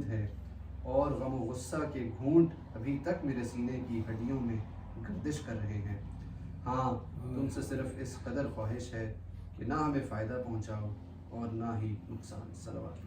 है, और गम व गुस्सा के घूंट अभी तक मेरे सीने की हड्डियों में गर्दिश कर रहे हैं। हाँ, तुमसे सिर्फ इस कदर ख्वाहिश है कि ना हमें फ़ायदा पहुँचाओ और ना ही नुकसान। सलावत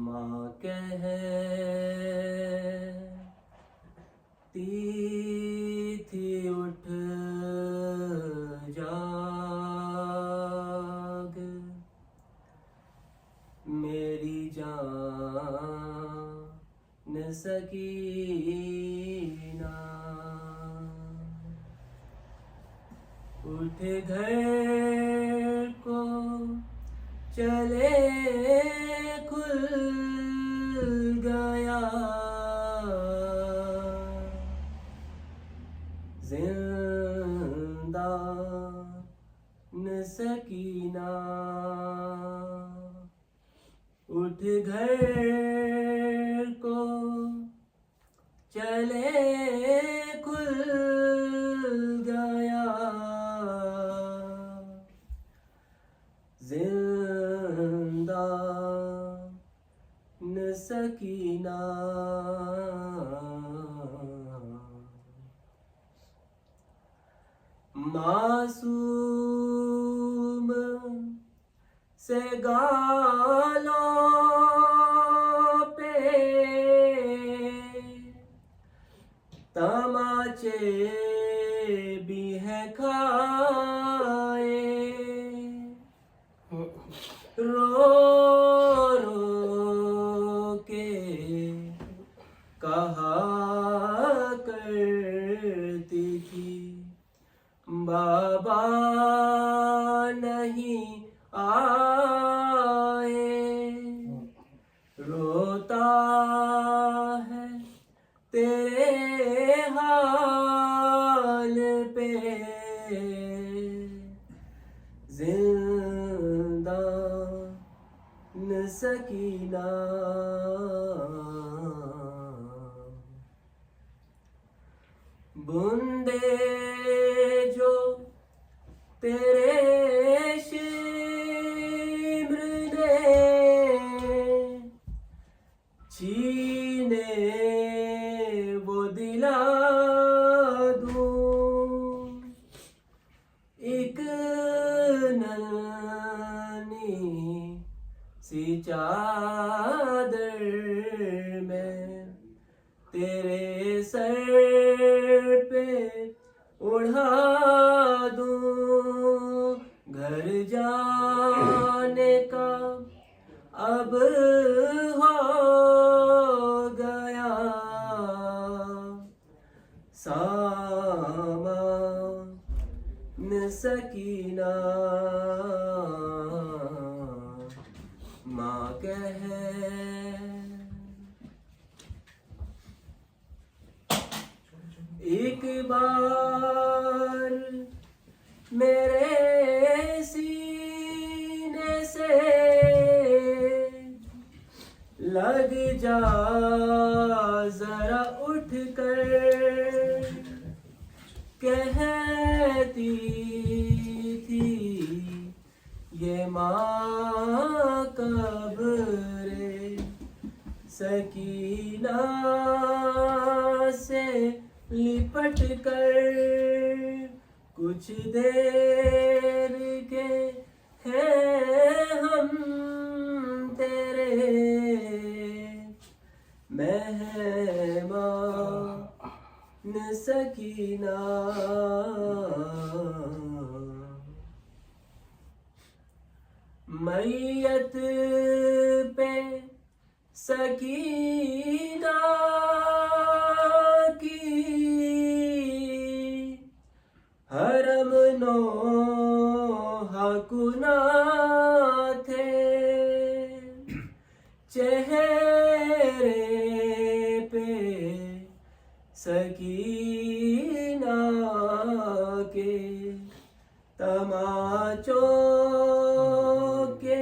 माँ कहती थी उठ जाग, मेरी जान सकीना, उठ घर को चले खुल गया जिंदा न सकीना, उठ घर को चले खुल गया जिंदा न सकीना। मासूम से गालों पे तमाचे भी हैं खाए, रो रो के कहा करती थी बाबा नहीं आए, रोता है तेरे हाल पे जिंदा न सकीना। बूंदे जो तेरे शिम्र ने छीने वो दिला दूं, एक नन्ही सी चादर में तेरे सर पे उड़ा दूं, घर जाने का अब हो गया सामान सकीना। माँ कहे एक बार मेरे सीने से लग जा जरा उठ कर, कहती थी ये माँ कब रे सकीना से लिपट कर, कुछ देर के हैं हम तेरे मेहमान सकीना। मैयत पे सकीना की हरम नौहा कुना थे, चेहरे पे सकीना के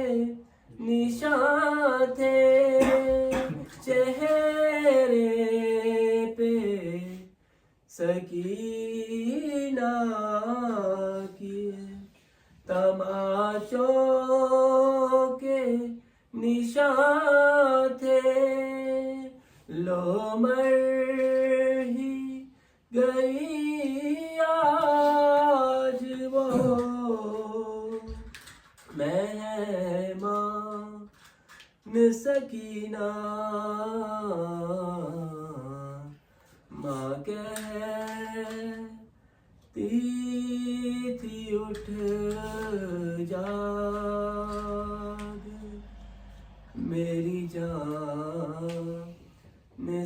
निशान थे चेहरे पे सकीना की, तमाचों के निशान थे, लो मर ही गई आज वो मेहमान सकीना। माँ कहती थी उठ जाग, मेरी जान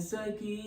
सकी